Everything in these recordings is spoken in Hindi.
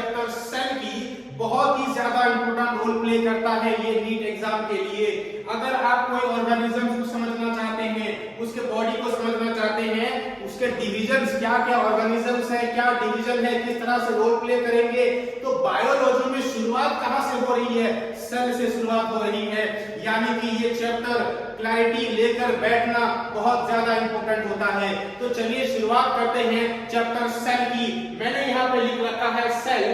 चैप्टर सेल की बहुत ही ज्यादा इंपॉर्टेंट रोल प्ले करता है ये नीट एग्जाम के लिए। अगर आप कोई ऑर्गेनिज्म को समझना चाहते हैं, उसके बॉडी को समझना चाहते हैं, उसके डिविजन्स क्या क्या ऑर्गेनिजम्स है, क्या डिवीजन है, किस तरह से रोल प्ले करेंगे, तो बायोलॉजी में शुरुआत कहां से हो रही है? सेल से शुरुआत हो रही है। यानी कि ये चैप्टर क्लैरिटी लेकर बैठना बहुत ज्यादा इंपॉर्टेंट होता है। तो चलिए शुरुआत करते हैं चैप्टर सेल की। मैंने यहाँ पे लिख रखा है cell,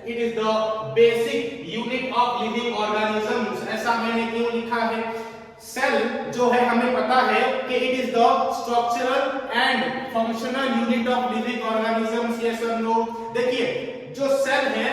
it is the basic unit of living organisms. ऐसा मैंने क्यों लिखा है? सेल जो है हमें पता है कि it is the structural and functional unit of living organisms. Yes और नो? देखिए जो सेल है,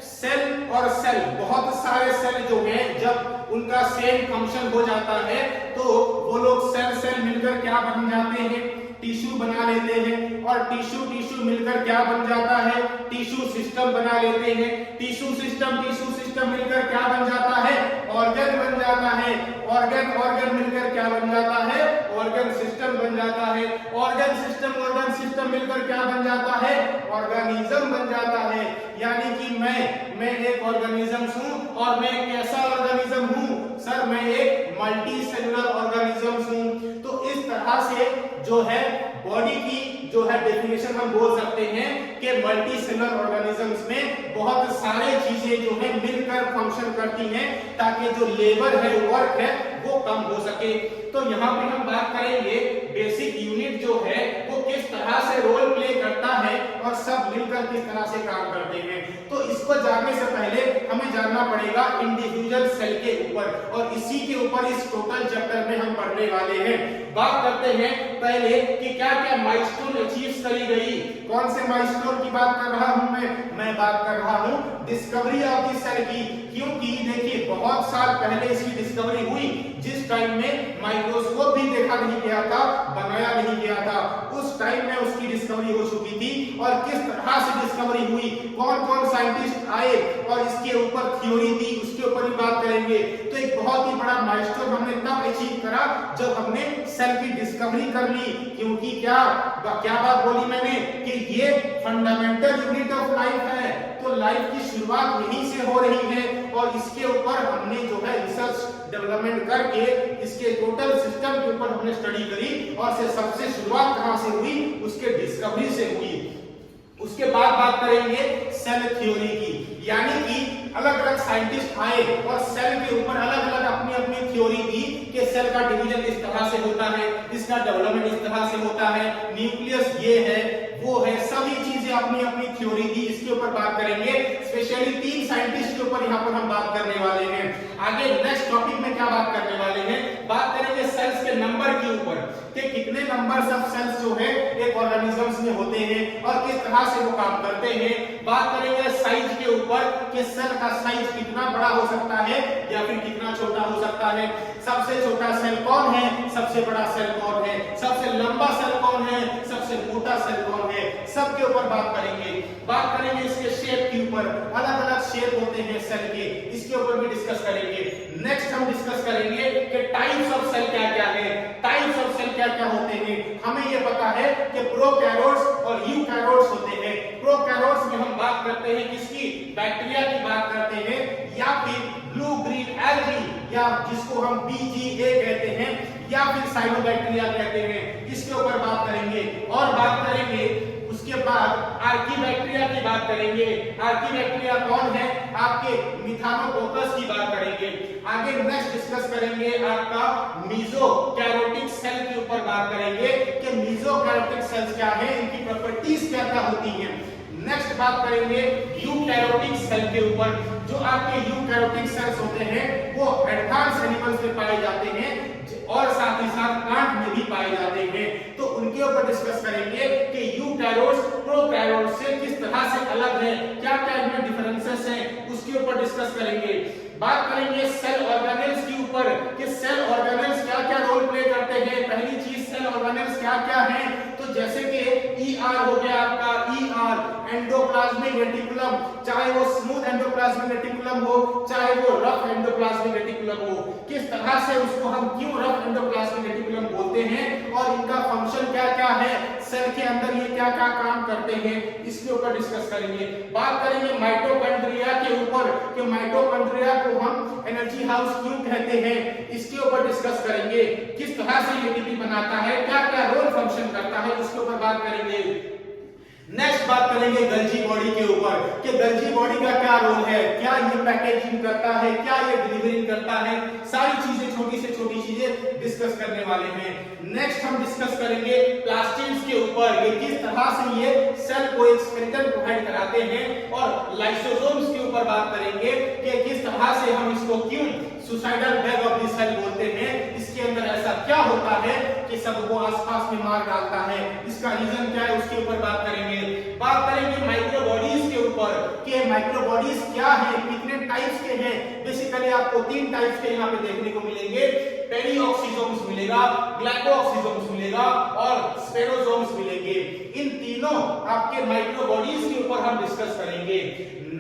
सेल और सेल, बहुत सारे सेल जो हैं जब उनका सेम फंक्शन हो जाता है तो वो लोग सेल सेल मिलकर क्या बन जाते हैं? टिश्यू बना लेते हैं। और टिश्यू टिश्यू मिलकर क्या बन जाता है? टिश्यू सिस्टम बना लेते हैं। टिश्यू सिस्टम मिलकर क्या बन जाता है? ऑर्गन बन जाता है। ऑर्गन मिलकर क्या बन जाता है? ऑर्गन सिस्टम बन जाता है। ऑर्गन सिस्टम मिलकर क्या बन जाता है? ऑर्गेनिज्म बन जाता है। यानी कि मैं एक ऑर्गेनिज्म हूं। और मैं कैसा ऑर्गेनिज्म हूं? सर मैं एक मल्टी सेलुलर ऑर्गेनिज्म हूं। तो इस तरह से जो है बॉडी की जो है डेफिनेशन हम बोल सकते हैं कि मल्टी सेलुलर ऑर्गेनिजम्स में बहुत सारे चीजें जो है मिलकर फंक्शन करती हैं ताकि जो लेबर है, वर्क है, वो कम हो सके। तो यहाँ पे हम बात करेंगे बेसिक यूनिट जो है वो किस तरह से रोल प्ले करता है और सब मिलकर किस तरह से काम करते हैं। तो इसको जानने से पहले हमें जानना पड़ेगा इंडिविजुअल सेल के ऊपर, और इसी के ऊपर इस टोटल चैप्टर में हम पढ़ने वाले हैं। बात करते हैं पहले कि क्या क्या माइलस्टोन अचीव करी गई। कौन से माइलस्टोन की बात कर रहा हूं मैं बात कर रहा हूं डिस्कवरी ऑफ द सेल की। क्योंकि देखिए बहुत साल पहले इसकी डिस्कवरी हुई, जिस टाइम में माइक्रोस्कोप भी देखा नहीं गया था, बनाया नहीं गया था, उस टाइम में उसकी डिस्कवरी हो चुकी थी। और किस तरह से डिस्कवरी हुई, कौन कौन साइंटिस्ट आए और इसके ऊपर थ्योरी थी, उसके ऊपर भी बात करेंगे। तो एक बहुत ही बड़ा माइलस्टोन हमने तब अचीव करा जब हमने सेल की डिस्कवरी कर ली। क्योंकि क्या बात बोली मैंने कि ये फंडामेंटल यूनिट ऑफ लाइफ है। तो लाइफ की शुरुआत यहीं से हो रही है और इसके ऊपर हमने जो है रिसर्च डेवलपमेंट करके इसके टोटल सिस्टम के ऊपर हमने स्टडी करी और से सबसे शुरुआत कहां से हुई? उसके डिस्कवरी से हुई। उसके बाद बात करेंगे सेल थ्योरी की। यानी कि अलग अलग साइंटिस्ट आए और सेल के ऊपर अलग अलग अपनी अपनी थ्योरी दी कि सेल का डिवीजन इस तरह से होता है, इसका डेवलपमेंट इस तरह से होता है, न्यूक्लियस ये है वो है, सभी चीजें अपनी अपनी थ्योरी दी। इसके ऊपर बात करेंगे। स्पेशली 3 साइंटिस्ट के ऊपर यहाँ पर हम बात करने वाले हैं। आगे नेक्स्ट टॉपिक में क्या बात करने वाले हैं? बात करेंगे सेल्स के नंबर के ऊपर कि कितने नंबर ऑफ सेल्स जो है एक ऑर्गेनिजम्स में होते हैं और किस तरह से वो काम करते हैं। बात करेंगे साइज के ऊपर कि सेल का साइज कितना बड़ा हो सकता है या फिर कितना छोटा हो सकता है। सबसे छोटा सेल कौन है, सबसे बड़ा सेल कौन है, सबसे लंबा सेल कौन है, सबसे मोटा सेल कौन है, सबके ऊपर बात करेंगे। बात करेंगे इसके शेप के ऊपर, अलग अलग शेप होते हैं सेल के, इसके ऊपर भी डिस्कस करेंगे। नेक्स्ट हम डिस्कस करेंगे कि टाइप्स ऑफ सेल क्या क्या है, टाइप्स ऑफ सेल क्या क्या होते हैं। हमें यह पता है कि प्रोकैरियोट्स और यूकैरियोट्स होते हैं। प्रोकैरियोट्स में हम बात करते हैं किसकी? बैक्टीरिया की बात करते हैं, या फिर ब्लू ग्रीन एल्गी, या जिसको हम BGA कहते हैं, या फिर साइनोबैक्टीरिया कहते हैं। इसके ऊपर बात करेंगे। और बात करेंगे उसके बाद आर्कीबैक्टीरिया की बात करेंगे। आर्कीबैक्टीरिया कौन है? आपके मिथानोकोकस की बात करेंगे। आगे नेक्स्ट डिस्कस करेंगे आपका मीजोकैरोटिक सेल के ऊपर बात करेंगे कि मीजोकैरोटिक सेल्स क्या है, इनकी प्रॉपर्टीज क्या क्या होती हैं। नेक्स्ट बात करेंगे यूकैरोटिक सेल के ऊपर। जो आपके यूकैरोटिक सेल्स होते हैं वो एडवांस एनिमल्स में पाए जाते हैं और साथ ही साथ प्लांट में भी पाए जाते हैं। तो उनके ऊपर डिस्कस करेंगे कि यूकैरियोट्स प्रोकैरियोट्स से किस तरह से अलग है, क्या क्या इनमें डिफरेंसेस हैं, उसके ऊपर डिस्कस करेंगे। बात करेंगे सेल ऑर्गेनेल्स के ऊपर कि सेल ऑर्गेनेल्स क्या क्या रोल प्ले करते हैं। पहली चीज सेल ऑर्गेनेल्स क्या क्या हैं, तो जैसे कि ER हो गया आपका, ER एंडोप्लाज्मिक रेटिकुलम, चाहे वो स्मूथ एंडोप्लाज्मिक रेटिकुलम हो चाहे वो रफ एंडोप्लाज्मिक रेटिकुलम हो। किस तरह से उसको हम क्यों रफ एंडोप्लाज्मिक रेटिकुलम बोलते हैं और इनका फंक्शन क्या क्या है, सेल के अंदर ये क्या क्या क्या काम करते हैं इसके ऊपर डिस्कस करेंगे। बात करेंगे माइटोकॉन्ड्रिया के ऊपर कि माइटोकॉन्ड्रिया को हम एनर्जी हाउस क्यों कहते हैं, इसके ऊपर डिस्कस करेंगे। किस तरह से एटीपी बनाता है, क्या क्या रोल फंक्शन करता है, इसके ऊपर बात करेंगे। नेक्स्ट बात करेंगे गल्जी बॉडी के ऊपर कि गल्जी बॉडी का क्या रोल है, क्या ये पैकेजिंग करता है, क्या ये डिलीवरिंग करता है, सारी चीजें छोटी से छोटी चीजें डिस्कस करने वाले हैं। नेक्स्ट हम डिस्कस करेंगे प्लास्टिड्स के ऊपर, ये किस तरह से ये सेल को एक स्केलेटन प्रोवाइड कराते हैं, और लाइसोसोम्स के ऊपर बात करेंगे कि किस तरह से हम इसको क्यों suicidal death of the cell बोलते हैं, इसके अंदर ऐसा क्या होता है कि सबको आसपास में मार डालता है, इसका रीजन क्या है उसके ऊपर बात करेंगे। बात करेंगे माइक्रोबॉडीज के ऊपर कि माइक्रोबॉडीज क्या है, कितने टाइप्स के हैं। बेसिकली आपको 3 टाइप्स के यहाँ पे देखने को मिलेंगे, पेरिऑक्सीसोम्स मिलेगा, ग्लाइकोऑक्सीसोम्स मिलेगा और स्पेरोसोम्स मिलेंगे। इन तीनों आपके माइक्रोबॉडीज के ऊपर हम डिस्कस करेंगे।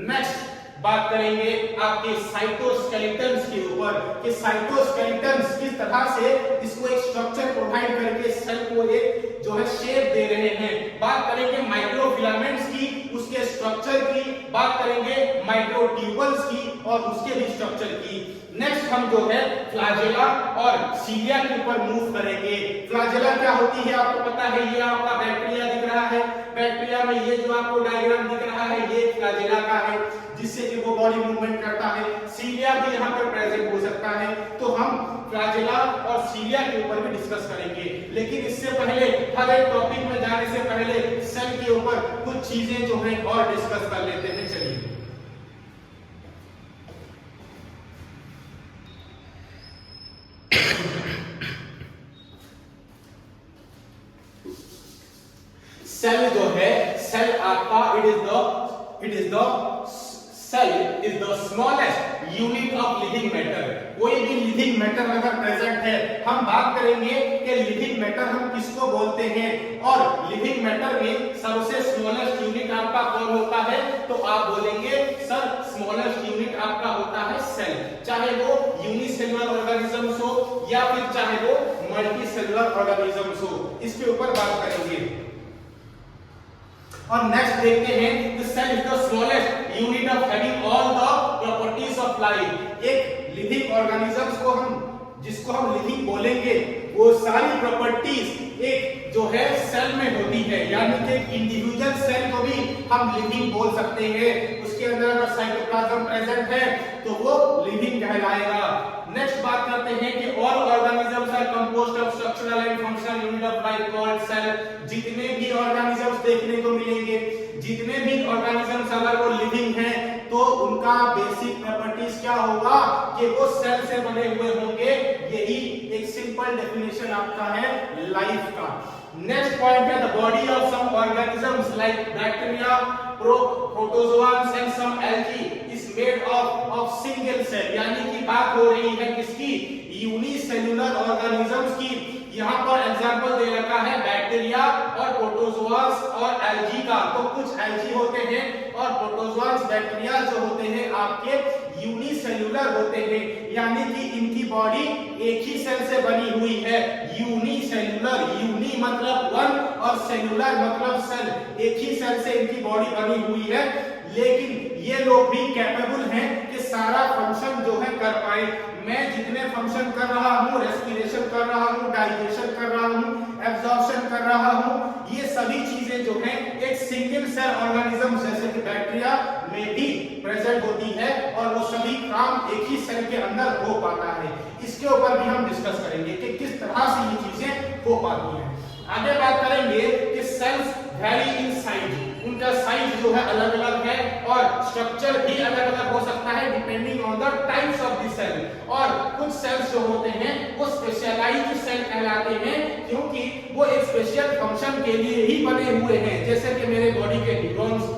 नेक्स्ट बात करेंगे आपके साइटोस्केलेटन्स के ऊपर कि साइटोस्केलेटन्स किस तरह से इसको एक स्ट्रक्चर प्रोवाइड करके सेल को एक जो है शेप दे रहे हैं। बात करेंगे माइक्रोफिलामेंट्स की, उसके स्ट्रक्चर की, बात करेंगे माइक्रोट्यूबल्स की और उसके भी स्ट्रक्चर की। नेक्स्ट हम जो है फ्लैजेला और सीलिया के ऊपर मूव करेंगे। फ्लैजेला क्या होती है आपको पता है, ये आपका बैक्टीरिया दिख रहा है, बैक्टीरिया में ये जो आपको डायग्राम दिख रहा है ये फ्लैजेला का है, जिससे कि वो बॉडी मूवमेंट करता है। सीलिया भी यहाँ पर प्रेजेंट हो सकता है, तो हम फ्लैजेला और सीलिया के ऊपर भी डिस्कस करेंगे। लेकिन इससे पहले हर एक टॉपिक में जाने से पहले सेल के ऊपर कुछ चीजें जो है और डिस्कस कर लेते हैं। चलिए सेल जो है, सेल आपका it is the cell is the smallest unit of living matter. कोई भी लिविंग मैटर अगर प्रेजेंट है, हम बात करेंगे कि लिविंग मैटर हम किसको बोलते हैं, और लिविंग मैटर में सबसे स्मॉलेस्ट यूनिट आपका कौन होता है, तो आप बोलेंगे सर स्मॉलेस्ट यूनिट आपका होता है सेल, चाहे वो यूनिसेलुलर ऑर्गेनिजम्स हो या फिर चाहे वो मल्टीसेलुलर ऑर्गेनिजम्स हो। इसके ऊपर बात करेंगे। और नेक्स्ट देखते हैं the cell is the smallest unit of having all the properties of life. एक लिविंग ऑर्गेनिजम्स को हम जिसको हम लिविंग बोलेंगे, वो सारी प्रॉपर्टीज एक जो है सेल में होती है, यानी कि एक इंडिविजुअल सेल को भी हम लिविंग बोल सकते हैं। उसके अंदर अगर साइटोप्लाज्म प्रेजेंट है तो वो लिविंग कहलाएगा। नेक्स्ट बात करते हैं कि all organisms are composed of structural and functional unit of life called cell. जितने भी ऑर्गेनिजम्स देखने को मिलेंगे, जितने भी ऑर्गेनिजम्स अगर वो लिविंग हैं तो उनका बेसिक प्रॉपर्टीज क्या होगा कि वो सेल से बने हुए होंगे। यही एक सिंपल डेफिनेशन आपका है लाइफ का। नेक्स्ट पॉइंट है the body of some organisms like bacteria, protozoas and some algae is made of single cell, यानी कि बात हो रही है किसकी, यूनिसेलुलर ऑर्गेनिजम्स की। यहाँ पर एग्जांपल दे रखा है बैक्टीरिया और प्रोटोजोआस और एल्गी का। तो कुछ एल्गी होते हैं और प्रोटोजोआस बैक्टीरिया जो होते हैं आपके यूनिसेलुलर होते हैं, यानी कि इनकी बॉडी एक ही सेल से बनी हुई है। यूनिसेलुलर, यूनि मतलब वन और सेलुलर मतलब सेल, एक ही सेल से इनकी बॉडी बनी हुई है। लेकिन ये लोग भी कैपेबल हैं कि सारा फंक्शन जो है कर पाए। मैं जितने फंक्शन कर रहा हूँ, रेस्पिरेशन कर रहा हूँ, डाइजेशन कर रहा हूँ, एब्जॉर्प्शन कर रहा हूँ, ये सभी चीजें जो हैं एक सिंगल सेल ऑर्गेनिज्म जैसे कि बैक्टीरिया में भी प्रेजेंट होती है और वो सभी काम एक ही सेल के अंदर हो पाता है। इसके ऊपर भी हम डिस्कस करेंगे कि किस तरह से ये चीजें हो पाती हैं। आगे बात करेंगे कि सेल्स वेरी इन साइज, उनका साइज जो है अलग अलग है और स्ट्रक्चर भी अलग अलग हो सकता है depending on the types of the cell. और कुछ सेल्स जो होते हैं वो स्पेशलाइज्ड सेल कहलाते हैं, क्योंकि वो एक स्पेशल फंक्शन के लिए ही बने हुए हैं, जैसे कि मेरे बॉडी के न्यूरॉन्स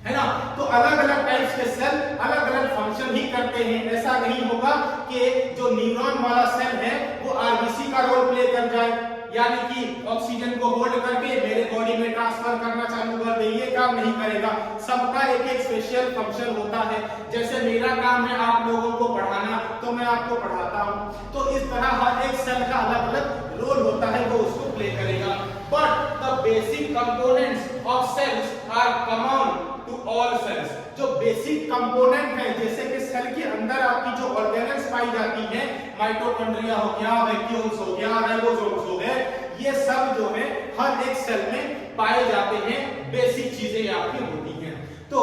है ना। तो अलग अलग टाइप्स के सेल अलग अलग फंक्शन ही करते हैं। ऐसा नहीं होगा कि जो न्यूरॉन वाला सेल है वो आरबीसी का रोल प्ले कर जाए, यानी कि ऑक्सीजन को होल्ड करके मेरे बॉडी में ट्रांसफर करना चालू कर दे, ये काम नहीं करेगा। सबका एक एक स्पेशल फंक्शन होता है। जैसे मेरा काम है आप लोगों को पढ़ाना, तो मैं आपको पढ़ाता हूँ। तो इस तरह हर एक सेल का अलग अलग रोल होता है, वो उसको प्ले करेगा। But the basic components of cells are common to all cells। जो बेसिक कंपोनेंट है जैसे कि सेल के अंदर आपकी जो ऑर्गेनेल्स पाई जाती हैं, माइटोकॉन्ड्रिया हो गया, वैक्यूल्स हो गया, राइबोसोम्स हो गए, ये सब जो है हर एक सेल में पाए जाते हैं, बेसिक चीजें आपकी होती हैं। तो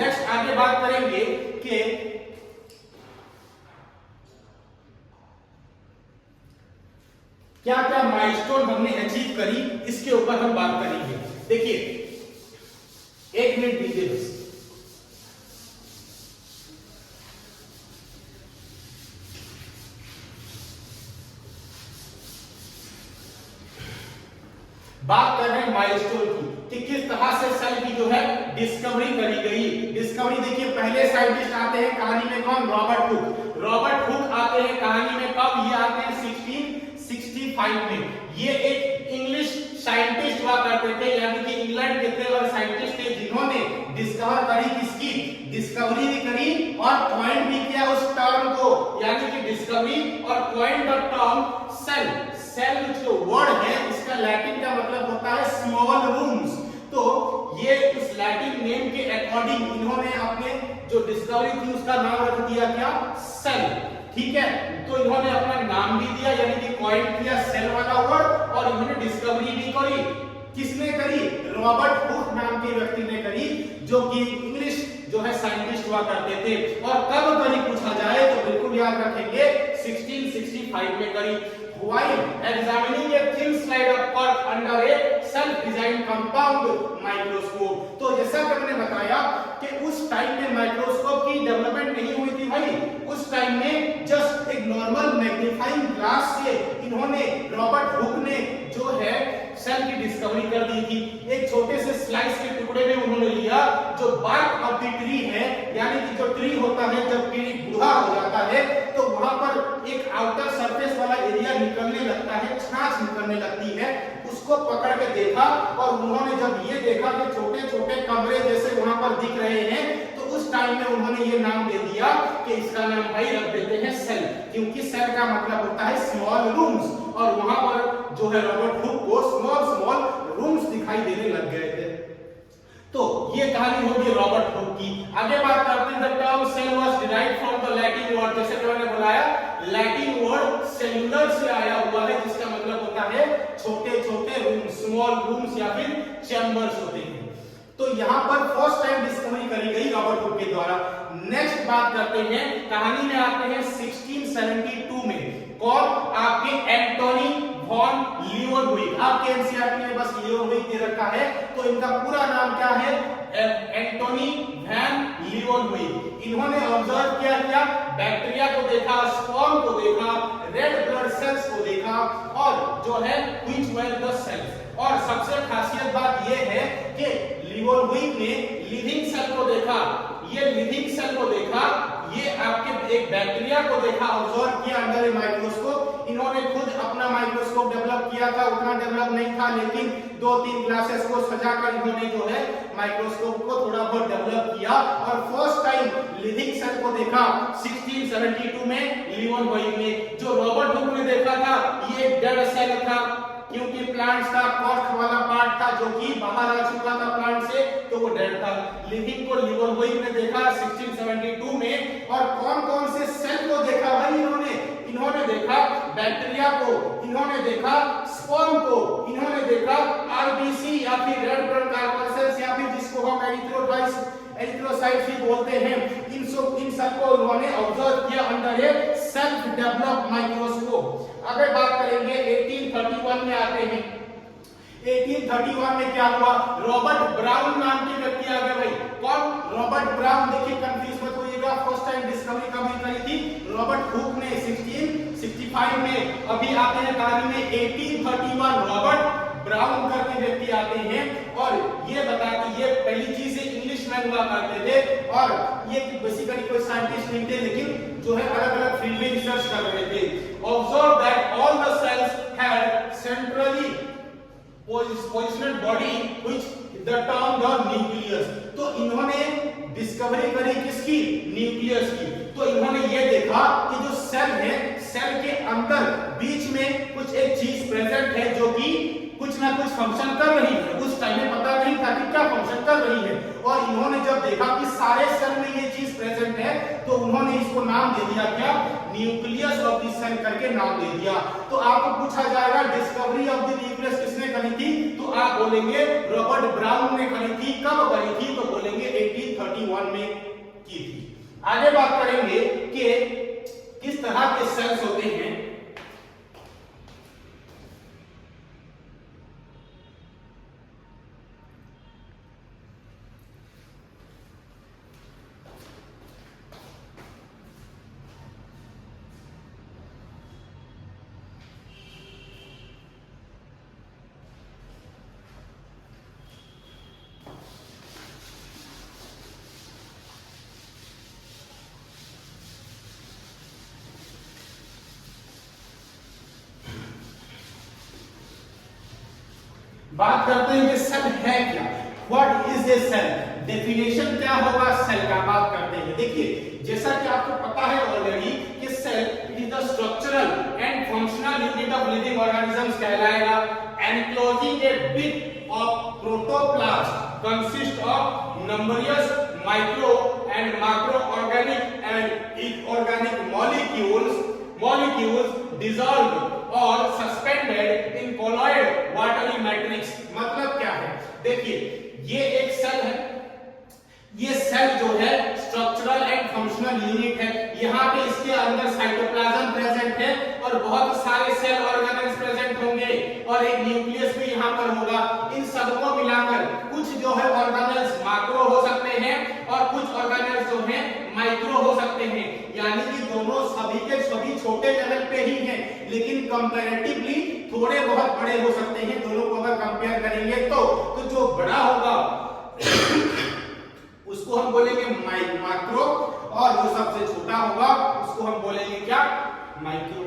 नेक्स्ट आगे बात करेंगे कि क्या क्या माइलस्टोन हमने अचीव करी, इसके ऊपर हम बात करेंगे। देखिए 1 मिनट दीजिए बस। बात कर रहे हैं माइलस्टोन की कि किस तरह से सेल की जो है डिस्कवरी करी गई। डिस्कवरी देखिए पहले साइंटिस्ट आते हैं कहानी में, कौन? Robert Hooke. रॉबर्ट हुक आते हैं कहानी में कब? ये आते हैं 1665 में। ये एक इंग्लिश साइंटिस्ट हुआ करते थे, यानी कि इंग्लैंड के थे और साइंटिस्ट थे जिन्होंने डिस्कवर करी, किसकी डिस्कवरी भी करी और पॉइंट भी किया उस टर्म को, यानी कि डिस्कवरी और point the term cell. Cell जो वर्ड है इसका लैटिन का मतलब होता है स्मॉल रूम्स। तो ये उस लैटिन नेम के अकॉर्डिंग इन्होंने अपने जो डिस्कवरी थी उसका नाम रख दिया क्या? सेल। ठीक है, तो इन्होंने अपना नाम भी दिया, यानी कि कॉइन किया सेल वाला वर्ड, और इन्होंने डिस्कवरी भी करी। किसने करी? रॉबर्ट हुक नाम के व्यक्ति ने करी, जो कि इंग्लिश जो है साइंटिस्ट हुआ करते थे। और कब करी पूछा जाए तो बिल्कुल याद रखेंगे 1665 में करी। While examining a thin slide of cork under a self-designed compound microscope, तो जैसा कि मैंने बताया कि उस टाइम में माइक्रोस्कोप की डेवलपमेंट नहीं हुई थी भाई। उस टाइम में जस्ट एक नॉर्मल मैग्नीफाइंग ग्लास से इन्होंने, रॉबर्ट हुक ने जो है सेल की डिस्कवरी कर दी थी। एक छोटे से स्लाइस के टुकड़े में उन्होंने लिया, जो बार्क ऑफ द ट्री है, यानी कि जो ट्री होता है जब ट्री बूढ़ा हो जाता है तो वहां पर एक आउटर सरफेस वाला एरिया निकलने लगता है, छाछ निकलने लगती है, उसको पकड़ के देखा। और उन्होंने जब ये देखा कि छोटे छोटे कमरे जैसे वहां पर दिख रहे हैं, तो उस टाइम में उन्होंने ये नाम दे दिया कि इसका नाम भाई रख देते हैं सेल, क्योंकि सेल का मतलब होता है स्मॉल रूम्स। और वहां पर जो है रॉबर्ट हुक को स्मॉल रूम्स दिखाई देने लग गए थे। तो ये कहानी होगी रॉबर्ट हुक की। आगे बात करते हैं, the term cell was derived from the Latin word, जैसे कि मैंने बताया लैटिन वर्ड सेलुलर से आया हुआ है, जिसका मतलब होता है छोटे छोटे रूम, स्मॉल रूम्स या फिर चैम्बर्स होते हैं। तो यहाँ पर फर्स्ट टाइम डिस्कवरी करी गई रॉबर्ट हुक के द्वारा। नेक्स्ट बात करते हैं, कहानी में आते हैं 1672 में। कौन? आपके एंटोनी वॉन लीवनहुइक। आपके एनसीईआरटी में बस लीवनहुइक दे रखा है, तो इनका पूरा नाम क्या है? Antonie van Leeuwenhoek. इन्होंने ऑब्जर्व किया क्या? बैक्टीरिया को देखा, स्पर्म को देखा, रेड ब्लड सेल्स को देखा, और जो है व्हिच वर द सेल्स। और सबसे खासियत बात यह है कि लीवनहुइक ने लिविंग सेल को देखा। ये लिविंग सेल को देखा, ये आपके एक बैक्टीरिया को देखा, ऑब्जर्व किया अंडर ए माइक्रोस्कोप। इन्होंने खुद अपना माइक्रोस्कोप डेवलप किया था, उतना डेवलप नहीं था, लेकिन 2-3 ग्लासेस को सजाकर इन्होंने जो है माइक्रोस्कोप को थोड़ा बहुत डेवलप किया और फर्स्ट टाइम लिविंग सेल को देखा 1672 में लीवनहुइक ने। जो रॉबर्ट हुक ने देखा था ये डेड सेल था, क्योंकि प्लांट्स का कॉर्क वाला पार्ट था जो कि बाहर आ चुका था प्लांट से, तो वो डेड था। लिविंग को लीवनहुइक ने देखा 1672 में। और कौन कौन से सेल को देखा भाई इन्होंने देखा बैक्टीरिया को, इन्होंने देखा स्पर्म को, इन्होंने देखा आरबीसी या फिर रेड ब्लड कॉर्पसेल्स या फिर जिसको हम एरिथ्रोसाइट्स भी बोलते हैं, इन सब को उन्होंने ऑब्जर्व किया अंडर ए सेल्फ डेवलप्ड माइक्रोस्कोप। अगर बात करेंगे 1831 में आते हैं। 1831 में क्या हुआ? रॉबर्ट ब्राउन नाम के व्यक्ति आ गए भाई। कौन? Robert brown. देखिए कंफ्यूज मत होइएगा, फर्स्ट टाइम डिस्कवरी कब करी थी? रॉबर्ट हुक ने 1665 में। अभी आते हैं कहानी में 1831, रॉबर्ट ब्राउन करके व्यक्ति आते हैं और ये बताते, ये पहली चीज इंग्लिशमैन हुआ करते थे और ये बेसिकली कोई साइंटिस्ट नहीं थे, लेकिन जो है अलग अलग फील्ड में रिसर्च कर रहे थे। Observe that all the cells had centrally positioned body which the term the nucleus. तो इन्होंने डिस्कवरी करी किसकी? न्यूक्लियस की। तो इन्होंने ये देखा कि जो सेल है, सेल के अंदर बीच में कुछ एक चीज प्रेजेंट है जो कि कुछ ना कुछ फंक्शन कर रही है। उस टाइम में पता नहीं था कि क्या फंक्शन कर रही है, और इन्होंने जब देखा कि सारे सेल में ये चीज प्रेजेंट है तो उन्होंने इसको नाम दे दिया, क्या, न्यूक्लियस ऑफ द सेल करके नाम दे दिया। तो आपको पूछा जाएगा डिस्कवरी ऑफ द न्यूक्लियस किसने करी थी, तो आप बोलेंगे रॉबर्ट ब्राउन ने करी थी। कब करी थी, तो बोलेंगे 1831 में की थी। आगे बात करेंगे कि किस तरह के सेल्स होते हैं। बात करते हैं कि सेल है क्या, what is a cell, definition क्या होगा सेल का, बात करते हैं। देखिए जैसा कि आपको पता है ऑलरेडी कि cell is the structural and functional unit of living organisms कहलाएगा। Enclosing a bit of protoplast consist of numerous micro and macro organic and inorganic molecules dissolved or suspended in colloid watery matrix। मतलब क्या है, देखिए ये एक सेल है, ये सेल जो है स्ट्रक्चरल एंड फंक्शनल यूनिट है। यहाँ पे इसके अंदर साइटोप्लाज्म प्रेजेंट है और बहुत सारे सेल ऑर्गेनेल्स प्रेजेंट होंगे और एक न्यूक्लियस भी यहाँ पर होगा। इन सबको मिलाकर कुछ जो है ऑर्गेनेल्स मैक्रो हो सकते हैं और कुछ ऑर्गेनेल्स जो है माइक्रो हो सकते हैं, यानी कि दोनों सभी के सभी छोटे लेवल पे ही हैं, लेकिन कंपैरेटिवली थोड़े बहुत बड़े हो सकते हैं। दोनों को अगर कंपेयर करेंगे तो जो बड़ा होगा उसको हम बोलेंगे मैक्रो और जो सबसे छोटा होगा उसको हम बोलेंगे क्या, माइक्रो।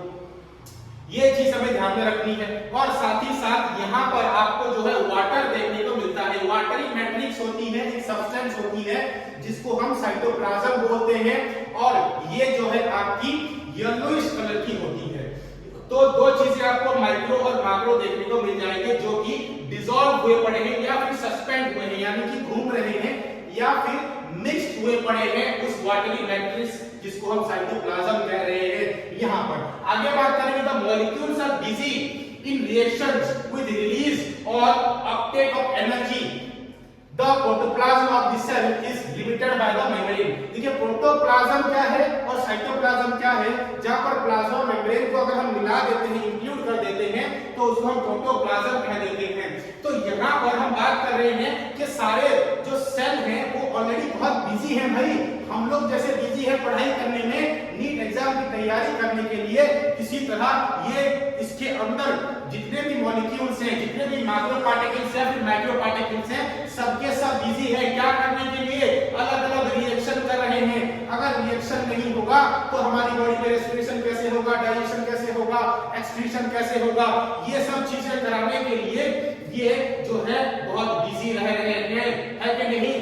ये चीज हमें ध्यान में रखनी है। और साथ ही साथ यहाँ पर आपको जो है वाटर देखने को मिलता है। वाटरी मैट्रिक्स होती है, एक सब्सटेंस होती है जिसको हम साइटोप्लाज्म बोलते हैं, और ये जो है आपकी येलोइश कलर की होती है। तो दो चीजें आपको माइक्रो और मैक्रो देखने को मिल जाएंगे, जो कि डिसॉल्व हुए पड़े हैं या फिर सस्पेंड हुए हैं, यानी कि घूम रहे हैं या फिर मिक्स्ड हुए पड़े हैं उस वाटरी मैट्रिक्स जिसको हम साइटोप्लाज्म कह रहे हैं। यहाँ पर आगे बात करेंगे, the molecules are busy in reactions with release और uptake of energy. The protoplasm of the cell is limited by the membrane. देखिए प्रोटोप्लाज्म क्या है और साइटोप्लाज्म क्या है। जहां पर प्लाज्मा मेम्ब्रेन को अगर हम मिला देते हैं, इंक्लूड कर देते हैं, तो उसको हम प्रोटोप्लाज्म कह देते हैं। तो यहाँ पर हम बात कर रहे हैं कि सारे जो सेल हैं वो ऑलरेडी बहुत बिजी हैं भाई। हम लोग जैसे बिजी है पढ़ाई करने में, नीट एग्जाम की तैयारी करने के लिए, इसी तरह ये इसके अंदर जितने भी मॉलिक्यूल्स हैं, जितने भी मैक्रो पार्टिकल्स हैं फिर माइक्रो पार्टिकल्स हैं, सबके सब बिजी है क्या करने के लिए, अलग अलग रिएक्शन कर रहे हैं। अगर रिएक्शन नहीं होगा तो हमारी बॉडी में रेस्पिरेशन कैसे होगा, डाइजेशन कैसे होगा, एक्सक्रीशन कैसे होगा, ये सब चीजें कराने के लिए ये जो है बहुत बिजी रह रहे हैं, है कि नहीं।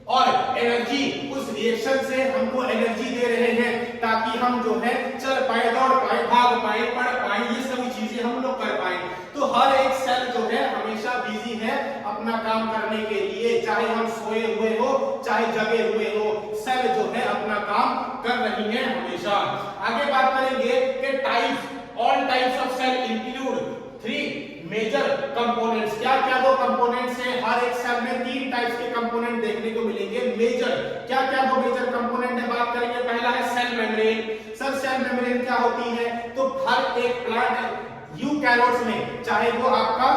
और एनर्जी, उस रिएक्शन से हमको एनर्जी दे रहे हैं ताकि हम जो है चल पाए, दौड़ पाए, भाग पाए, पढ़ पाए, ये सभी चीजें हम लोग कर पाए। तो हर एक सेल जो है हमेशा बिजी है अपना काम करने के लिए, चाहे हम सोए हुए हो चाहे जगे हुए हो, सेल जो है अपना काम कर रही है हमेशा। आगे बात करेंगे कि types, all types of cell include 3 major components. क्या क्या वो कंपोनेंट्स हैं, हर एक सेल में 3 टाइप्स के कंपोनेंट देखने को मिलेंगे। मेजर, क्या क्या वो मेजर कंपोनेंट है, बात करेंगे। पहला है cell membrane. Sir cell membrane क्या होती है, तो हर एक प्लांट यूकैरियोट्स में, चाहे वो आपका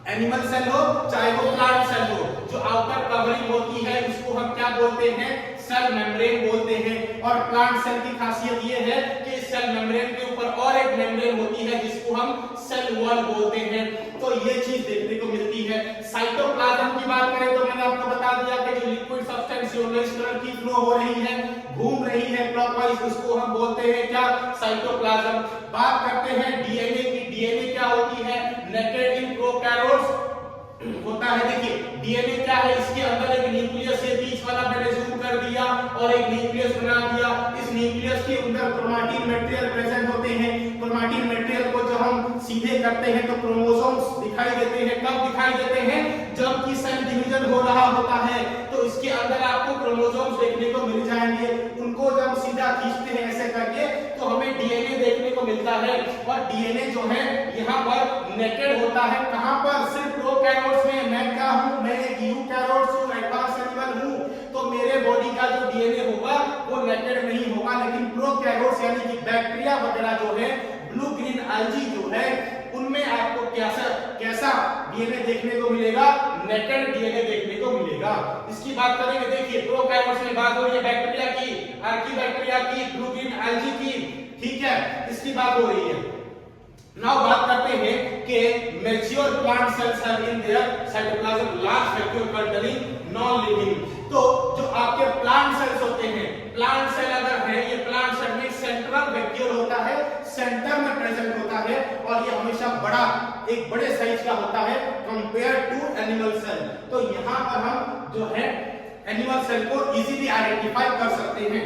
एनिमल सेल हो चाहे वो प्लांट सेल हो, जो आउटर कवरिंग होती है उसको हम क्या बोलते हैं, सेल मेम्ब्रेन बोलते हैं। और प्लांट सेल की खासियत ये है कि इस सेल मेम्ब्रेन के ऊपर और एक मेम्ब्रेन होती है जिसको हम सेल वॉल बोलते हैं। तो ये चीज देखने को मिलती है। साइटोप्लाज्म की बात करें तो मैंने आपको बता दिया कि जो लिक्विड सब्सटेंस येलोइश कलर की फ्लो हो रही है, घूम रही है क्लॉकवाइज, उसको हम बोलते हैं क्या, साइटोप्लाज्म। बात करते हैं डीएनए की। डीएनए क्या होती है, नेकेड इन प्रोकैरियोट्स होता है। देखिए डीएनए क्या है, इसके अंदर एक न्यूक्लियस है, बीच वाला मैंने जूम कर दिया और एक न्यूक्लियस बना दिया। इस न्यूक्लियस के अंदर क्रोमैटिन मटेरियल प्रेजेंट होते हैं। क्रोमैटिन मटेरियल को जो हम सीधे करते हैं तो क्रोमोसोम्स दिखाई देते हैं। कब दिखाई देते हैं? जबकि सेल डिवीजन हो रहा होता है तो इसके अंदर आपको क्रोमोसोम्स देखने को मिल जाएंगे। उनको जब सीधा खींचते हैं ऐसे करके तो हमें डीएनए देखने को मिलता है और डीएनए जो है यहाँ पर नेकेड होता है। कहां पर? सिर्फ प्रोकैरियोट्स में। मैं क्या हूं? मैं एक यूकैरियोट्स हूं, एडवांस एनिमल हूं, तो मेरे बॉडी का जो डीएनए होगा वो नेकेड नहीं होगा। लेकिन प्रोकैरियोट्स यानी कि बैक्टीरिया वगैरह जो है, ब्लू ग्रीन एल्गी जो है, उनमें आपको कैसा डीएनए देखने को मिलेगा? नेकेड डीएनए देखने को मिलेगा। इसकी बात करेंगे। देखिए प्रोकैरियोट्स में बात हो रही है बैक्टीरिया की, आर्कीबैक्टीरिया की, ब्लू ग्रीन एल्गी की, ठीक है, इसकी बात हो रही है। नाउ बात करते हैं कि mature plant cells have in their cytoplasm large vacuole containing non living. तो जो आपके प्लांट सेल्स होते हैं, प्लांट सेल अगर है, ये प्लांट सेल में सेंट्रल वैक्यूल होता है, सेंटर में प्रेजेंट होता है और ये हमेशा बड़ा, एक बड़े साइज का होता है कंपेयर टू एनिमल सेल। तो यहां पर हम जो है एनिमल सेल को इजीली आइडेंटिफाई कर सकते हैं।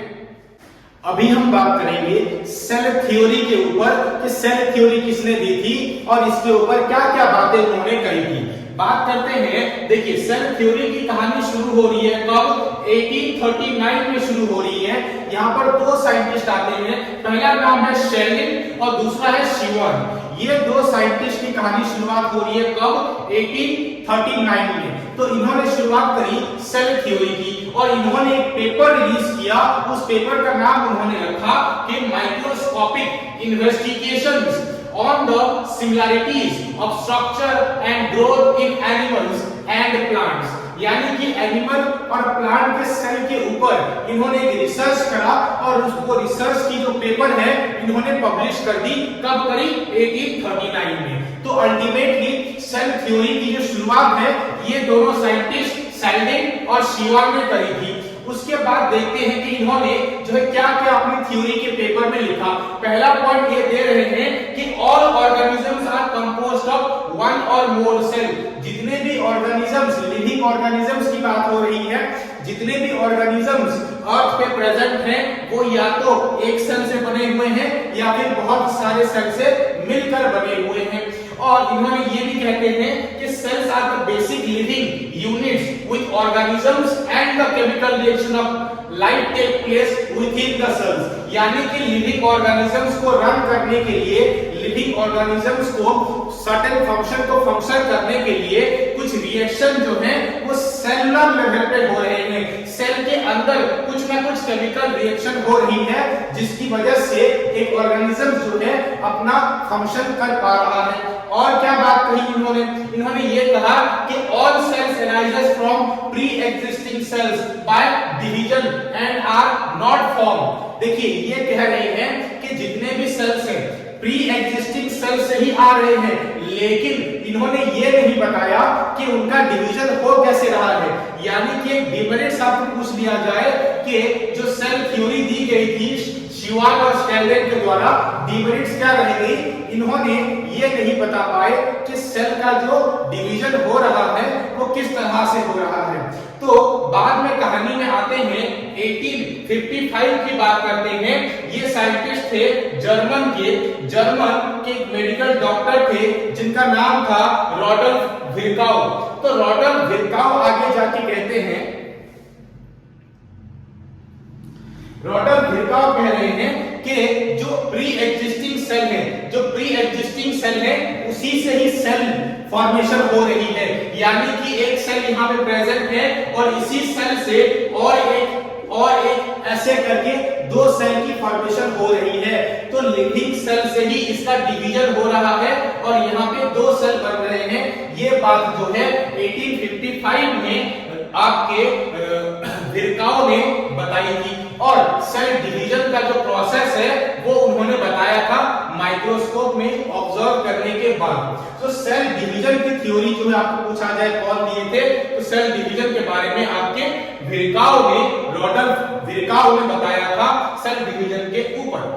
अभी हम बात करेंगे सेल थ्योरी के ऊपर कि सेल थ्योरी किसने दी थी और इसके ऊपर क्या क्या बातें उन्होंने कही थी। बात करते हैं। देखिए सेल थ्योरी की कहानी शुरू हो रही है कब? 1839 में शुरू हो रही है। यहाँ पर दो साइंटिस्ट आते हैं, पहला नाम है शेरलिन और दूसरा है शिवन। ये दो साइंटिस्ट की कहानी शुरुआत हो रही है कब? 1839 में। तो इन्होंने शुरुआत करी सेल थ्योरी की और इन्होंने एक पेपर रिलीज किया। उस पेपर का नाम उन्होंने रखा कि microscopic investigations on the similarities of structure and growth in animals and plants। यानी कि एनिमल और प्लांट के सेल के ऊपर इन्होंने एक रिसर्च करा और उसको रिसर्च की जो पेपर है इन्होंने पब्लिश कर दी। कब करी? 1839 में। तो अल्टीमेटली सेल थ्योरी की जो शुरुआत है ये दोनों साइंटिस्ट शेरलिन और शिवन ने करी थी। उसके बाद देखते हैं कि इन्होंने जो है क्या क्या अपनी थ्योरी के पेपर में लिखा। पहला पॉइंट ये दे रहे हैं कि all organisms are composed of one or more cell. जितने भी ऑर्गेनिजम्स, लिविंग ऑर्गेनिजम्स की बात हो रही है, जितने भी ऑर्गेनिजम्स अर्थ पे प्रेजेंट हैं वो या तो एक सेल से बने हुए हैं या फिर बहुत सारे सेल से मिलकर बने हुए हैं। और इन्होंने ये भी कहते हैं कि cells are the basic living units with organisms and the chemical reaction of life take place within the cells. यानी कि लिविंग ऑर्गेनिजम्स को रन करने के लिए, लिविंग ऑर्गेनिजम्स को सर्टेन फंक्शन को फंक्शन करने के लिए कुछ रिएक्शन जो है वो सेलुलर लेवल पे हो रहे हैं। सेल के अंदर कुछ ना कुछ केमिकल रिएक्शन हो रही है जिसकी वजह से एक ऑर्गेनिज्म जो है अपना फंक्शन कर पा रहा है। और क्या बात कही इन्होंने ये कहा कि all cells arises from pre existing cells by division and are not form. देखिए ये कह रहे हैं कि जितने भी सेल्स हैं प्री एग्जिस्टिंग सेल से ही आ रहे हैं, लेकिन इन्होंने ये नहीं बताया कि उनका डिवीजन हो कैसे रहा है। यानी कि एक डिमेरिट्स आपको पूछ लिया जाए कि जो सेल थ्योरी दी गई थी शिवन और शेरलिन के द्वारा, डिमेरिट्स क्या रहेंगे? इन्होंने ये नहीं बता पाए कि सेल का जो डिवीजन हो रहा है वो किस तरह से हो रहा है। तो बाद में कहानी में आते हैं 1855 की बात करते हैं। ये साइंटिस्ट थे जर्मन के एक मेडिकल डॉक्टर थे जिनका नाम था रॉडल्फ विर्काउ। तो रॉडल्फ विर्काउ आगे जाके कहते हैं, रॉडल्फ विर्काउ कह रहे हैं कि जो प्री एग्जिस्टिंग सेल है उसी से ही सेल फॉर्मेशन हो रही है। यानी कि एक सेल यहाँ पे प्रेजेंट है और इसी सेल से और एक ऐसे करके दो सेल की फॉर्मेशन हो रही है। तो लिविंग सेल से ही इसका डिवीजन हो रहा है और यहाँ पे दो सेल बन रहे हैं। ये बात जो है 1855 में आपके विर्काउ ने बताई थी। और सेल डिवीजन का जो प्रोसेस है वो उन्होंने बताया था माइक्रोस्कोप में ऑब्जर्व करने के बाद। तो सेल डिवीजन की थ्योरी जो है आपको पूछा जाए कौन दिए थे, तो सेल डिवीजन के बारे में आपके रॉडल्फ विर्काउ ने बताया था सेल डिवीजन के ऊपर।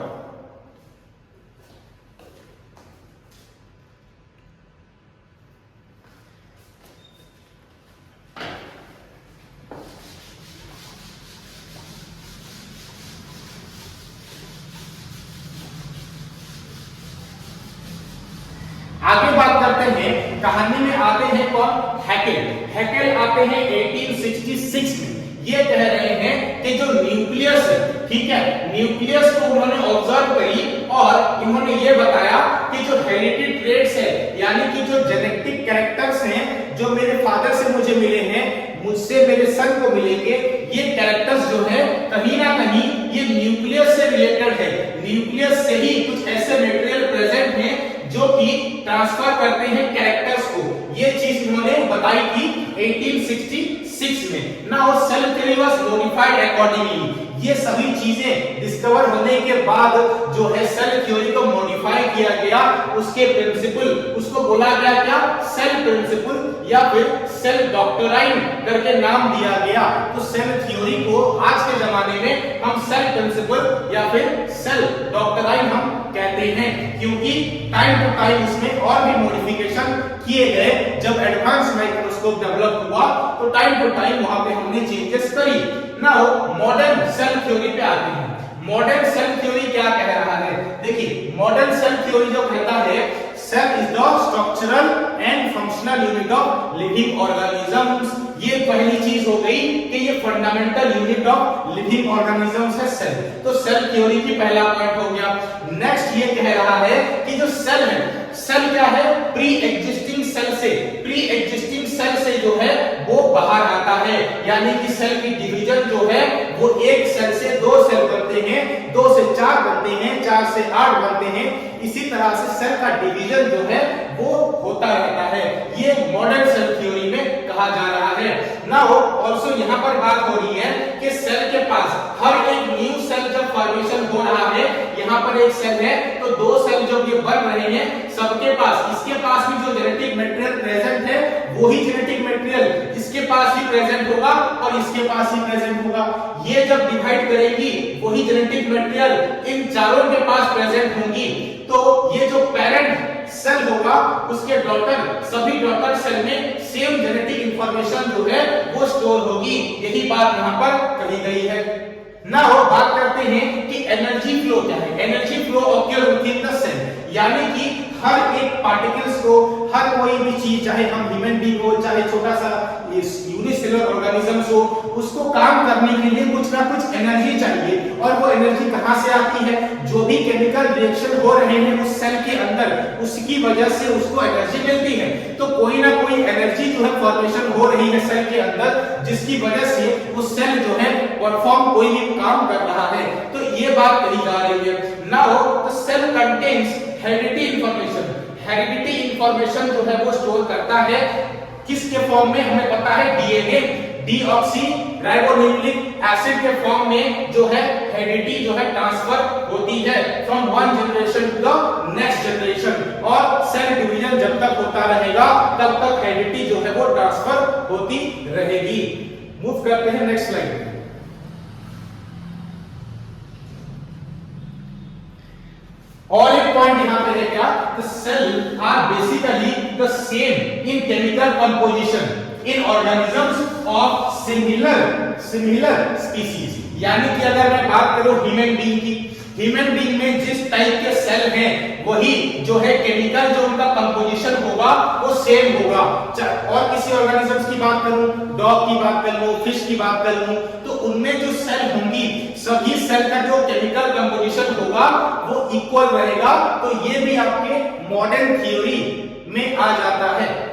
आगे बात करते हैं कहानी में आते हैं कौन? हैकेल। हैकेल आते हैं 1866 में। ये कह रहे हैं कि जो न्यूक्लियस है, ठीक है, न्यूक्लियस को उन्होंने ऑब्जर्व करी और इन्होंने ये बताया कि जो हेरिडिटी ट्रेट्स है, यानी कि जो जेनेटिक कैरेक्टर्स हैं जो मेरे फादर से मुझे मिले हैं, मुझसे मेरे सन को मिलेंगे, ये कैरेक्टर्स जो है कहीं ना कहीं ये न्यूक्लियस से रिलेटेड है। न्यूक्लियस से ही कुछ ऐसे मटेरियल प्रेजेंट हैं जो कि ट्रांसफर करते हैं कैरेक्टर्स को। ये चीज इन्होंने बताई थी 1866 में। Now cell theory was modified accordingly. ये सभी चीजें डिस्कवर होने के बाद जो है सेल थ्योरी को मॉडिफाई किया गया, उसके प्रिंसिपल, उसको बोला गया क्या? सेल प्रिंसिपल या फिर सेल डॉक्ट्राइन करके नाम दिया गया। तो सेल थ्योरी को आज के जमाने में हम सेल प्रिंसिपल या फिर सेल डॉक्ट्राइन हम कहते हैं, क्योंकि टाइम टू टाइम इसमें और भी मॉडिफिकेशन किए गए। जब एडवांस माइक्रोस्कोप डेवलप हुआ तो टाइम टू टाइम वहां पे हमने चेंजेस करी। नाउ मॉडर्न सेल थ्योरी पे आते हैं। मॉडर्न सेल थ्योरी क्या कह रहा है? देखिए, मॉडर्न सेल थ्योरी जो कहता है cell is the structural and functional unit of living organisms. ये पहली चीज हो गई कि ये fundamental unit of living organisms है सेल। तो सेल थ्योरी की पहला पॉइंट हो गया। नेक्स्ट ये कह रहा है कि जो सेल है, सेल क्या है? प्री एग्जिस्टिंग सेल से, प्री एग्जिस्टिंग सेल से जो है वो बाहर आता है, यानी कि सेल की डिवीजन जो है वो एक सेल से दो सेल बनते हैं, 2 से 4 बनते हैं, 4 से 8 बनते हैं। इसी तरह से सेल का डिवीजन जो है वो होता रहता है। ये मॉडर्न सेल थ्योरी में कहा जा रहा है। नाउ आल्सो यहाँ पर बात हो रही है कि सेल के पास हर एक न्यू सेल जब फॉर्मेशन हो रहा है, यहाँ पर एक सेल है तो 2 सेल जो ये बन रहे हैं, सबके पास, इसके पास भी जो जेनेटिक मटेरियल प्रेजेंट है वही जेनेटिक मटेरियल इसके पास ही प्रेजेंट होगा और इसके पास ही प्रेजेंट होगा। ये जब डिवाइड करेंगी वही जेनेटिक मटेरियल इन चारों के पास प्रेजेंट होंगी। तो ये जो पेरेंट सेल होगा उसके डॉटर, सभी डॉटर सेल में सेम जेनेटिक इंफॉर्मेशन जो है वो स्टोर होगी। यही बात यहाँ पर कही गई है। नाउ बात करते हैं कि एनर्जी फ्लो क्या है। Energy flow occur within the cell, यानी कि हर एक पार्टिकल्स को, हर कोई भी चीज, चाहे हम ह्यूमन बीइंग हो, चाहे छोटा सा यूनिसेलुलर ऑर्गेनिजम्स हो, उसको काम करने के लिए कुछ ना कुछ एनर्जी चाहिए। और वो एनर्जी कहां से आती है? जो भी केमिकल रिएक्शन हो रहे हैं उस सेल के अंदर, उसकी वजह से उसको एनर्जी मिलती है। तो कोई ना कोई एनर्जी जो है फॉर्मेशन हो रही है सेल के अंदर, जिसकी वजह से वो सेल जो है परफॉर्म कोई भी काम कर रहा है। तो ये बात कही जा रही है। Now the cell contains heredity information. Heredity information जो है वो स्टोर करता है किसके फॉर्म में? हमें पता है डीएनए, डीऑक्सी राइबोन्यूक्लिक एसिड के फॉर्म में जो है हेरिडिटी जो है ट्रांसफर होती है from one generation to the next generation. और सेल डिवीजन जब तक होता रहेगा तब तक हेरिडिटी जो है वो ट्रांसफर होती रहेगी। मूव करते हैं नेक्स्ट स्लाइड। और एक पॉइंट यहां पे है क्या? The cell are basically the same in chemical composition in organisms of similar species. यानी कि अगर मैं बात करूं ह्यूमन बीइंग की, ह्यूमन बीइंग में जिस टाइप के सेल हैं वही जो है केमिकल जो उनका कंपोजिशन होगा वो सेम होगा। और किसी ऑर्गेनिजम्स की बात करूं, डॉग की बात कर लूं, फिश की बात कर लूं, तो उनमें जो सेल होंगी सभी सेल का जो केमिकल कंपोजिशन होगा वो इक्वल रहेगा। तो ये भी आपके मॉडर्न थ्योरी में आ जाता है।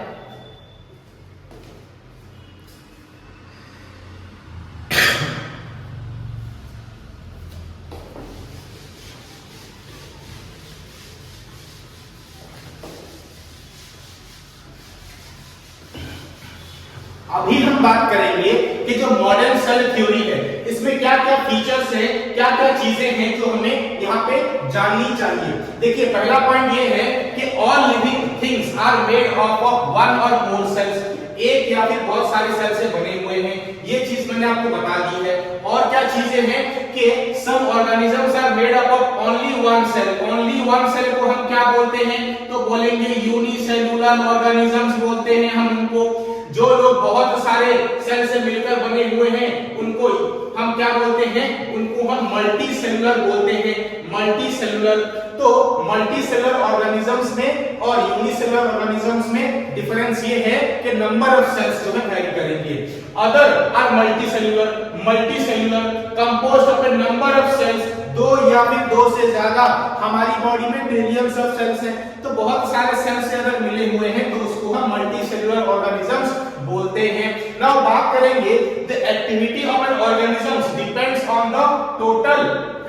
अभी हम बात करेंगे कि जो मॉडर्न सेल थ्योरी है इसमें क्या क्या फीचर्स हैं, क्या क्या चीजें हैं जो हमें यहाँ पे जाननी चाहिए। देखिए, पहला पॉइंट ये है कि all living things are made of one or more sales. एक या फिर बहुत सारे सेल से बने हुए हैं, ये चीज मैंने आपको बता दी है। और क्या चीजें हैं कि some organisms are made up of only one cell. Only one cell को हम क्या बोलते हैं? तो बोलेंगे यूनिसेलुलर ऑर्गेनिजम्स बोलते हैं हम उनको। जो लोग बहुत सारे सेल से मिलकर बने हुए हैं उनको हम क्या बोलते हैं? उनको हम मल्टी सेलुलर बोलते हैं, मल्टी सेलुलर। तो तो मल्टीसेलुलर ऑर्गेनिजम्स में और यूनिसेलुलर ऑर्गेनिजम्स में डिफरेंस ये है कि नंबर ऑफ सेल्स जो है वेरी करेंगे। Other are multicellular composed of a number of cells, दो या फिर दो से ज्यादा, हमारी बॉडी में ट्रिलियंस ऑफ सेल्स हैं, तो बहुत सारे सेल्स से अगर मिले हुए हैं तो उसको हम मल्टीसेलुलर ऑर्गेनिजम्स बोलते हैं। नाउ बात करेंगे the activity of an organisms depends on the total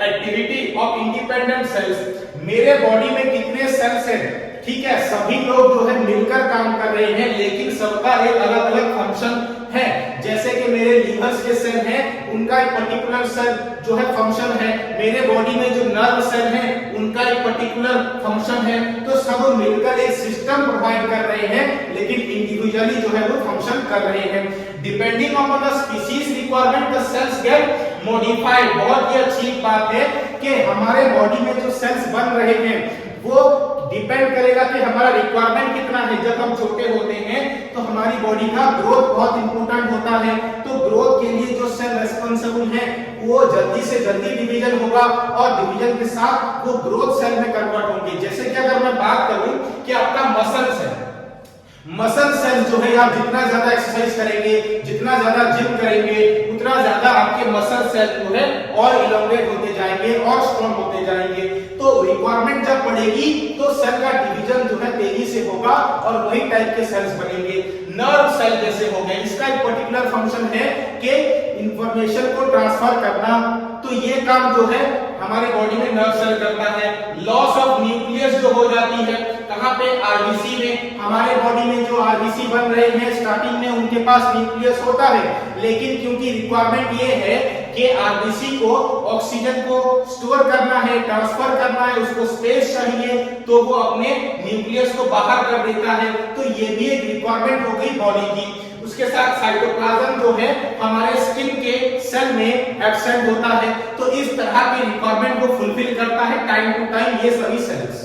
activity of independent cells. मेरे बॉडी में कितने सेल्स हैं, ठीक है, सभी लोग जो है मिलकर काम कर रहे हैं, लेकिन सबका एक अलग अलग फंक्शन है। जैसे कि मेरे लीवर्स के सेल हैं, उनका एक पर्टिकुलर सेल जो है फंक्शन है, मेरे बॉडी में जो नर्व सेल हैं उनका एक पर्टिकुलर फंक्शन है, तो सब मिलकर एक सिस्टम प्रोवाइड कर रहे हैं, लेकिन इंडिविजुअली जो है वो फंक्शन कर रहे हैं। Depending upon the species requirement the cells get modified. बहुत ही अच्छी बात है कि हमारे बॉडी में जो सेल्स बन रहे हैं वो डिपेंड करेगा कि हमारा रिक्वायरमेंट कितना है। जब हम छोटे होते हैं तो हमारी बॉडी का ग्रोथ बहुत इंपॉर्टेंट होता है, तो ग्रोथ के लिए जो सेल रेस्पॉन्सिबल है वो जल्दी से जल्दी डिवीजन होगा और डिवीजन के साथ वो ग्रोथ सेल में कन्वर्ट होंगे। जैसे कि अगर मैं बात करूं कि आपका मसल्स है, मसल सेल जो है आप जितना ज्यादा एक्सरसाइज करेंगे, जितना ज्यादा जिम करेंगे, उतना ज्यादा आपके मसल सेल जो है और इलोंगेट होते जाएंगे और स्ट्रॉन्ग होते जाएंगे। तो रिक्वायरमेंट जब पड़ेगी तो सेल का डिवीजन जो है तेजी से होगा और वही टाइप के सेल्स बनेंगे। नर्व सेल जैसे हो गए, इसका एक पर्टिकुलर फंक्शन है कि इंफॉर्मेशन को ट्रांसफर करना, तो ये काम जो है हमारे बॉडी में नर्व सेल करता है। लॉस ऑफ न्यूक्लियस जो हो जाती है कहां पे, आरबीसी में। हमारे बॉडी में जो आरबीसी बन रहे हैं स्टार्टिंग में उनके पास न्यूक्लियस होता है, लेकिन क्योंकि रिक्वायरमेंट ये है कि आरबीसी को ऑक्सीजन को स्टोर करना है, ट्रांसफर करना है, उसको स्पेस चाहिए, तो वो अपने न्यूक्लियस को बाहर कर देता है। तो ये भी एक रिक्वायरमेंट हो गई बॉडी की। उसके साथ साइटोप्लाज्म जो है हमारे स्किन के सेल में एब्सेंट होता है, तो इस तरह की रिक्वायरमेंट को फुलफिल करता है टाइम टू टाइम ये सभी सेल्स।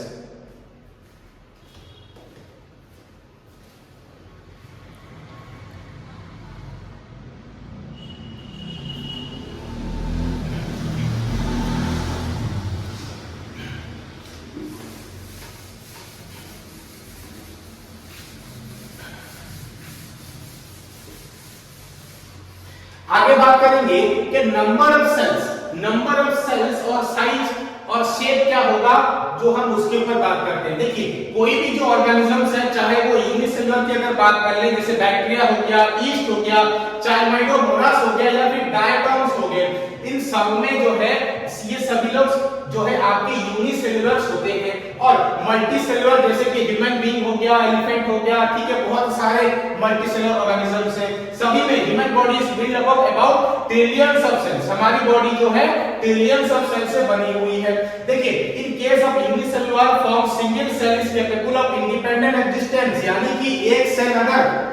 आगे बात करेंगे कि नंबर ऑफ सेल्स और साइज और शेप क्या होगा, जो हम उसके ऊपर बात करते हैं। देखिए कोई भी जो ऑर्गेनिजम्स है, चाहे वो यूनिसेलुलर की अगर बात कर ले, जैसे बैक्टीरिया हो गया, यीस्ट हो गया, चाइल्डोमोनास हो गया या फिर डायटॉम्स हो गए, इन सब में जो है ये सभी लोग जो है आपके यूनिसेलुलर्स होते हैं। और मल्टीसेलुलर जैसे कि ह्यूमन बीइंग हो गया, एलिफेंट हो गया, ठीक है, बहुत सारे मल्टीसेलुलर ऑर्गेनिजम्स हैं। सभी में human body is build up about trillions of cells. हमारी बॉडी जो है ट्रिलियंस ऑफ सेल्स से बनी हुई है। देखिए in case of unicellular form single cell is capable of independent existence, यानी कि एक सेल अगर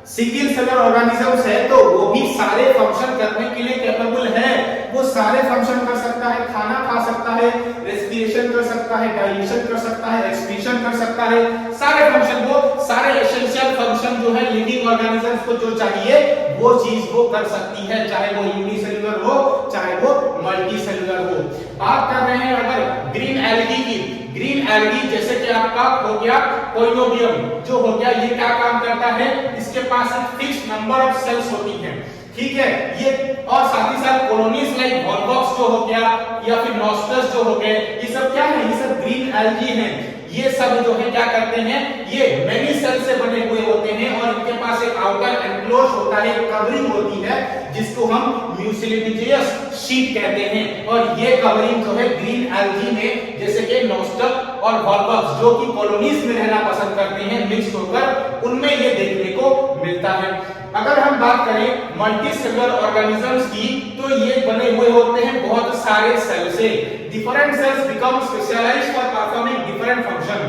सिंगल सेलुलर ऑर्गेनिजम्स है तो वो भी सारे फंक्शन करने के लिए कैपेबल है। वो सारे फंक्शन कर सकता है, खाना खा सकता है, रेस्पिरेशन कर सकता है, डाइजेशन कर सकता है, एक्सक्रीशन कर सकता है, सारे फंक्शन, वो सारे एसेंशियल फंक्शन जो है लिविंग ऑर्गेनिजम्स को जो चाहिए वो चीज वो कर सकती है, चाहे वो यूनिसेलुलर हो चाहे वो मल्टीसेलुलर हो। बात कर रहे हैं अगर ग्रीन एल्गी की, ग्रीन एल्गी जैसे कि आपका हो गया कोइनोबियम जो हो गया, ये क्या काम करता है, इसके पास एक फिक्स नंबर ऑफ सेल्स होती हैं, ठीक है, ये और साथ ही साथ कॉलोनीज लाइक वॉलबॉक्स जो हो गया या फिर नॉस्टस जो हो गए, ये सब क्या है, ये सब ग्रीन एल्गी हैं। ये सब जो है क्या करते हैं, ये मेनी सेल से बने हुए होते हैं और इनके पास एक आउटर एनक्लोज होता है, कवरिंग होती है जिसको हम म्यूसिलेजियस शीट कहते हैं। और ये कवरिंग जो है ग्रीन एल्गी में जैसे कि नॉस्टस और वॉलबॉक्स जो कि कॉलोनीज में रहना पसंद करते हैं मिक्स होकर, उनमें ये देखने को मिलता है। अगर हम बात करें मल्टीसेलुलर ऑर्गेनिजम्स की, तो ये बने हुए होते हैं बहुत सारे सेल से। Different cells become specialized for performing different function.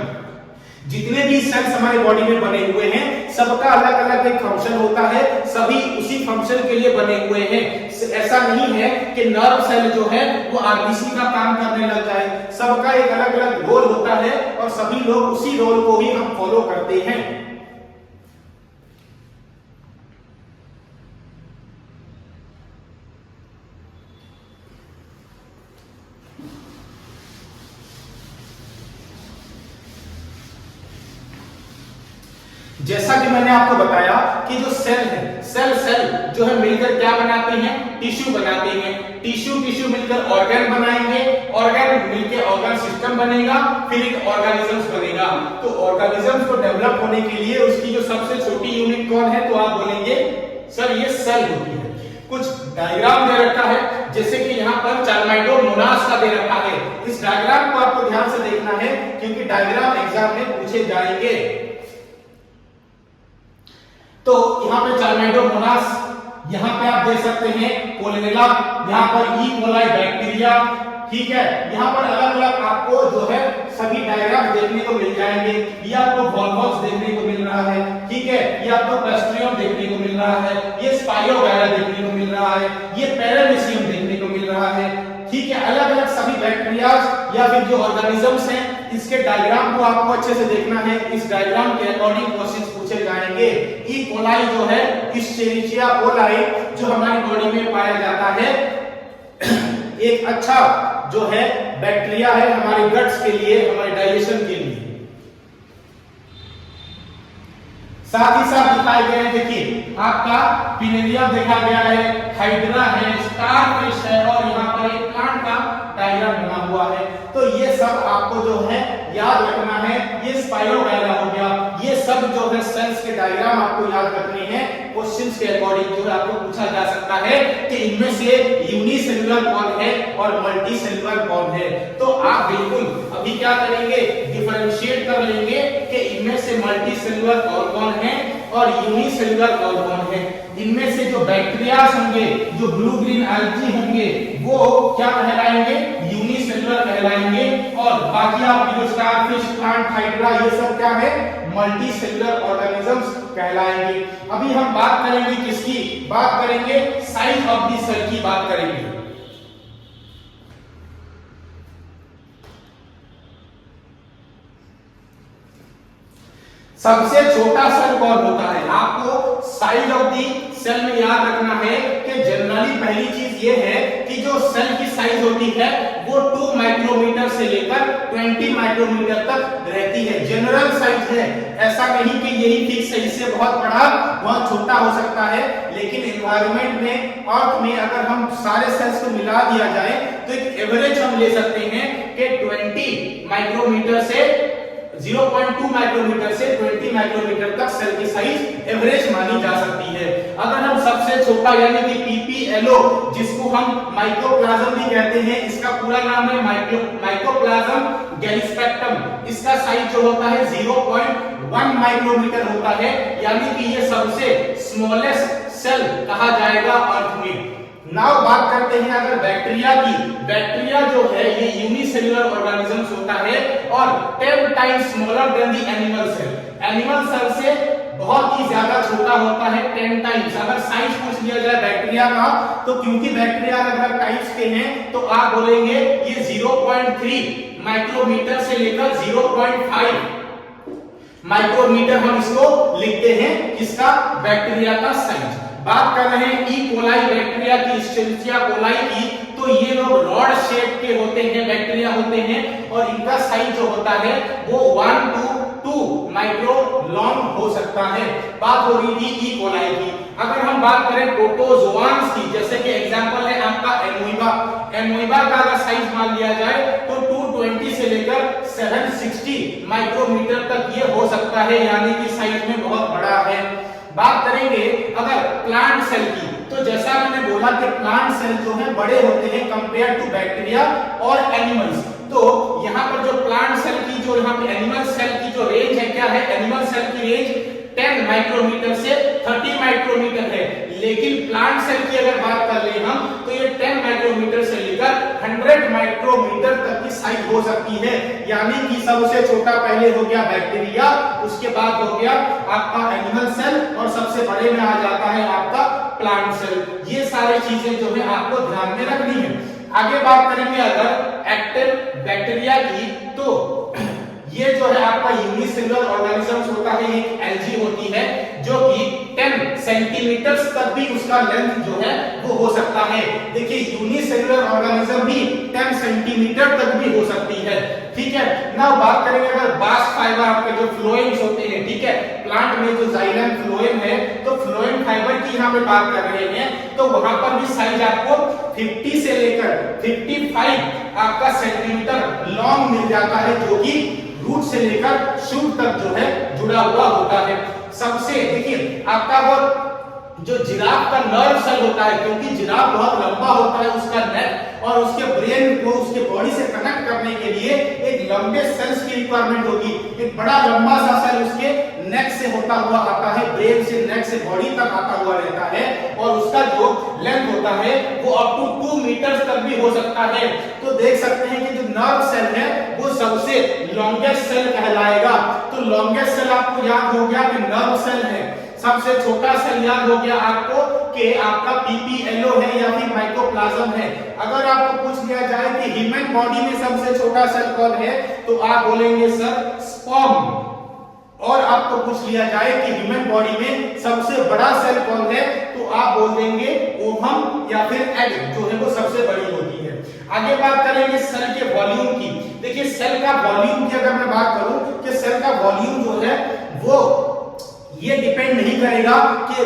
जितने भी सेल्स हमारे बॉडी में बने हुए हैं सबका अलग अलग एक फंक्शन होता है, सभी उसी फंक्शन के लिए बने हुए हैं। ऐसा नहीं है कि नर्व सेल जो है वो आरबीसी का काम करने लग जाए, सबका एक अलग अलग रोल होता है और सभी लोग उसी रोल को ही हम फॉलो करते हैं। जैसा कि मैंने आपको बताया कि जो सेल है, सेल जो है मिलकर क्या बनाते हैं, टिश्यू बनाते हैं, टिश्यू मिलकर ऑर्गन बनाएंगे, ऑर्गन मिलकर ऑर्गन सिस्टम बनेगा, फिर एक ऑर्गेनिजम्स बनेगा। तो ऑर्गेनिजम्स को डेवलप होने के लिए उसकी जो सबसे छोटी यूनिट कौन है, तो आप बोलेंगे सर ये सेल होती है। कुछ डायग्राम दे रखा है, जैसे कि यहाँ पर चार्माइडोमोनास का दे रखा है। इस डायग्राम को आपको ध्यान से देखना है क्योंकि डायग्राम एग्जाम में पूछे जाएंगे। तो यहाँ पे चार्माइडोमोनास, यहाँ पे आप देख सकते हैं कोलेनेला, यहाँ पर ई कोलाई बैक्टीरिया, ठीक है। यहाँ पर अलग अलग आपको जो है सभी डायग्राम देखने को मिल जाएंगे। ये आपको वॉल्वॉक्स देखने को मिल रहा है, ठीक है। ये आपको प्लास्ट्रियम देखने को मिल रहा है, ये स्पाइरोगायरा देखने को मिल रहा है, ये पैरामीशियम देखने को मिल रहा है, ठीक है। अलग अलग सभी बैक्टीरियाज या फिर जो ऑर्गेनिजम्स हैं, इसके डायग्राम को आपको अच्छे से देखना है। इस डायग्राम के अकॉर्डिंग क्वेश्चंस पूछे जाएंगे। ई कोलाई जो है, इश्चेरिचिया कोलाई जो हमारी बॉडी में पाया जाता है, एक अच्छा जो है बैक्टीरिया है हमारे गट्स के लिए, हमारे डाइजेशन के लिए। साथ ही साथ दिखाए गए हैं, देखिए आपका पिनेरियम देखा गया है, हाइड्रा है, स्टारफिश है और यहाँ पर एक प्लांट का डायग्राम बना हुआ है। तो ये सब आपको जो है याद रखना है। ये स्पाइरोगायरा हो गया, ये सब जो है सेल्स के डायग्राम आपको याद रखने हैं। क्वेश्चंस के अकॉर्डिंग जो है आपको पूछा जा सकता है कि इनमें से यूनिसेलुलर कौन है और मल्टीसेलुलर कौन है। तो आप बिल्कुल अभी क्या करेंगे, डिफरेंशिएट कर लेंगे कि इनमें से मल्टीसेलुलर कौन है और यूनिसेलुलर कौन है। इनमें से जो बैक्टीरिया होंगे, जो ब्लू ग्रीन एल्गी होंगे, वो क्या कहलाएंगे, यूनिसेलुलर कहलाएंगे। और बाकी आपकी जो स्टारफिश, प्लांट, हाइड्रा, ये सब क्या है, मल्टीसेलुलर ऑर्गेनिजम्स कहलाएंगे। अभी हम बात करेंगे किसकी, बात करेंगे साइज ऑफ द सेल की बात करेंगे। सबसे छोटा सेल कौन होता है, आपको साइज ऑफ दी सेल में याद रखना है कि जनरली पहली चीज ये है कि जो सेल की साइज होती है वो 2 माइक्रोमीटर से लेकर 20 माइक्रोमीटर तक रहती है। जनरल साइज है, ऐसा नहीं कि यही फिक्स है, इससे बहुत बड़ा बहुत छोटा हो सकता है। लेकिन एनवायरनमेंट में, अर्थ में अगर हम सारे सेल्स को मिला दिया जाए तो एक एवरेज हम ले सकते हैं कि 20 माइक्रोमीटर से 0.2 माइक्रोमीटर से 20 माइक्रोमीटर तक सेल की साइज एवरेज मानी जा सकती है। अगर हम सबसे छोटा यानी कि पीपीएलओ, जिसको हम माइक्रोप्लाज्म भी कहते हैं, इसका पूरा नाम है माइक्रोप्लाज्म गैलिस्पेक्टम, इसका साइज जो होता है 0.1 माइक्रोमीटर होता है, यानी कि ये सबसे स्मॉलेस्ट सेल कहा जाएगा अर्थ में। नाउ बात करते हैं अगर बैक्टीरिया की। बैक्टीरिया जो है ये यूनिसेलुलर ऑर्गेनिजम्स होता है और 10 times smaller than the animal cell. Animal cell से बहुत ही ज्यादा छोटा होता है, 10 टाइम्स। अगर साइज पूछ लिया जाए बैक्टीरिया का, तो क्योंकि बैक्टीरिया अलग टाइप्स के हैं, तो आप बोलेंगे ये 0.3 माइक्रोमीटर से लेकर 0.5 माइक्रोमीटर हम इसको लिखते हैं, किसका, बैक्टीरिया का साइज। बात कर रहे हैं ई कोलाई बैक्टीरिया की, इश्चेरिचिया कोलाई की, तो ये लोग रॉड शेप के होते हैं, बैक्टीरिया होते हैं और इनका साइज जो होता है वो 1 to 2 माइक्रो लॉन्ग हो सकता है। बात हो रही थी ई कोलाई की। अगर हम बात करें प्रोटोजोआन्स की, जैसे कि एग्जांपल है आपका एमोइबा। एमोइबा का अगर साइज मान लिया जाए तो 220 से लेकर 760 माइक्रोमीटर तक ये हो सकता है, यानी कि साइज में बहुत बड़ा है। बात करेंगे अगर प्लांट सेल की, तो जैसा मैंने बोला कि प्लांट सेल जो है बड़े होते हैं कंपेयर टू बैक्टीरिया और एनिमल्स। तो यहाँ पर जो प्लांट सेल की, जो यहाँ पे एनिमल सेल की जो रेंज है, क्या है, एनिमल सेल की रेंज 10 माइक्रोमीटर से 30 माइक्रोमीटर है। लेकिन प्लांट सेल की अगर बात कर ले हम, तो ये 10 माइक्रोमीटर से लेकर 100 माइक्रोमीटर तक की साइज हो सकती है। यानी कि सबसे छोटा पहले हो गया बैक्टीरिया, उसके बाद हो गया आपका एनिमल सेल और सबसे बड़े में आ जाता है आपका प्लांट सेल। ये सारी चीजें जो है आपको ध्यान में रखनी है। आगे बात करेंगे अगर एक्टिव बैक्टीरिया की, तो ये जो है आपका यूनिसेलुलर ऑर्गेनिजम्स होता है, एक एल्गी होती है जो कि 10 सेंटीमीटर तक भी उसका लेंथ जो है वो हो सकता है। देखिए यूनिसेलुलर ऑर्गेनिज्म भी 10 सेंटीमीटर तक भी हो सकती है, ठीक है ना। बात करेंगे अगर बास्ट फाइबर आपके जो फ्लोएम्स होते हैं, ठीक है, प्लांट में जो जाइलम फ्लोएम है, तो फ्लोएम फाइबर की यहां पे बात कर रहे हैं, तो वहां पर भी साइज आपको 50 से लेकर 55 आपका सेंटीमीटर लॉन्ग मिल जाता है, जो कि रूट से लेकर शूट तक जो है जुड़ा हुआ होता है। सबसे देखिए आपका वो जो जिराफ का नर्व सेल होता है, क्योंकि जिराफ बहुत लंबा होता है, उसका नेक और उसके ब्रेन को उसके बॉडी से कनेक्ट करने के लिए एक लंबे सेल्स की रिक्वायरमेंट होगी। एक बड़ा लंबा सा सेल उसके नेक से होता हुआ आता है, ब्रेन से नेक से बॉडी तक आता हुआ रहता है, और उसका जो लेंथ होता है वो अप टू 2 मीटर तक भी हो सकता है। तो देख सकते हैं कि जो नर्व सेल है वो सबसे लॉन्गेस्ट सेल कहलाएगा। तो लॉन्गेस्ट सेल आपको याद हो गया कि नर्व सेल है। सबसे छोटा सेल याद हो गया आपको कि आपका पीपीएलओ है या फिर माइकोप्लाज्म है। अगर आपको पूछ लिया जाए कि ह्यूमन बॉडी में सबसे छोटा सेल कौन है, तो आप बोलेंगे सर स्पर्म। और आपको पूछ लिया जाए कि ह्यूमन बॉडी में सबसे बड़ा सेल कौन है, तो आप बोल देंगे ओवम या फिर एग जो है वो सबसे बड़ी होती है। आगे बात करेंगे सेल के वॉल्यूम की। देखिए सेल का वॉल्यूम की अगर मैं बात करूं कि सेल का वॉल्यूम जो है वो ये डिपेंड नहीं करेगा कि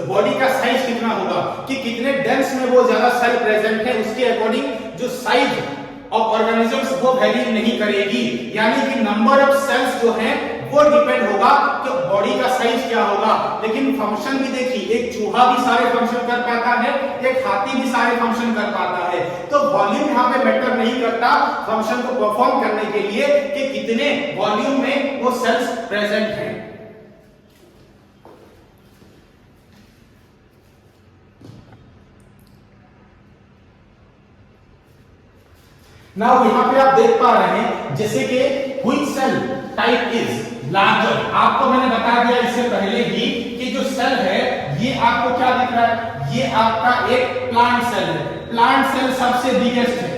बॉडी का साइज कितना होगा, कि कितने डेंस में वो ज्यादा सेल प्रेजेंट है, उसके अकॉर्डिंग जो साइज ऑफ ऑर्गेनिजम्स वो वेरी नहीं करेगी। यानी कि नंबर ऑफ सेल्स जो हैं वो डिपेंड होगा कि बॉडी का साइज क्या होगा। लेकिन फंक्शन भी देखिए, एक चूहा भी सारे फंक्शन कर पाता है, एक हाथी भी सारे फंक्शन कर पाता है। तो वॉल्यूम यहाँ पे मैटर नहीं करता फंक्शन को परफॉर्म करने के लिए कि कितने वॉल्यूम में वो सेल्स प्रेजेंट हैं। नाउ यहाँ पे आप देख पा रहे हैं जैसे कि which cell type is larger. आपको मैंने बता दिया इससे पहले ही कि जो सेल है ये आपको क्या दिख रहा है, ये आपका एक प्लांट सेल है। प्लांट सेल सबसे बिगेस्ट है,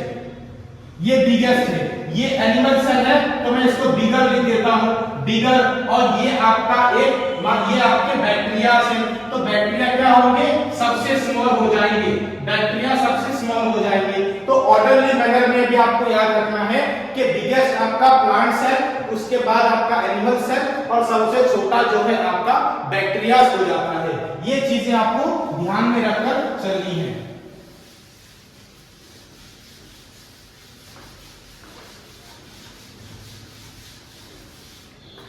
ये बिगेस्ट है। ये एनिमल सेल है तो मैं इसको बिगर लिख देता हूं, बिगर। और ये आपका एक, ये आपके बैक्टीरिया सेल, तो बैक्टीरिया क्या होंगे, सबसे स्मॉल हो जाएंगे, बैक्टीरिया सबसे स्मॉल हो जाएंगे। तो ऑर्डरली मैनर में भी आपको याद रखना है कि बिगेस्ट आपका प्लांट सेल, उसके बाद आपका एनिमल सेल, और सबसे छोटा जो है आपका बैक्टीरिया हो जाता है। ये चीजें आपको ध्यान में रखकर चलनी है।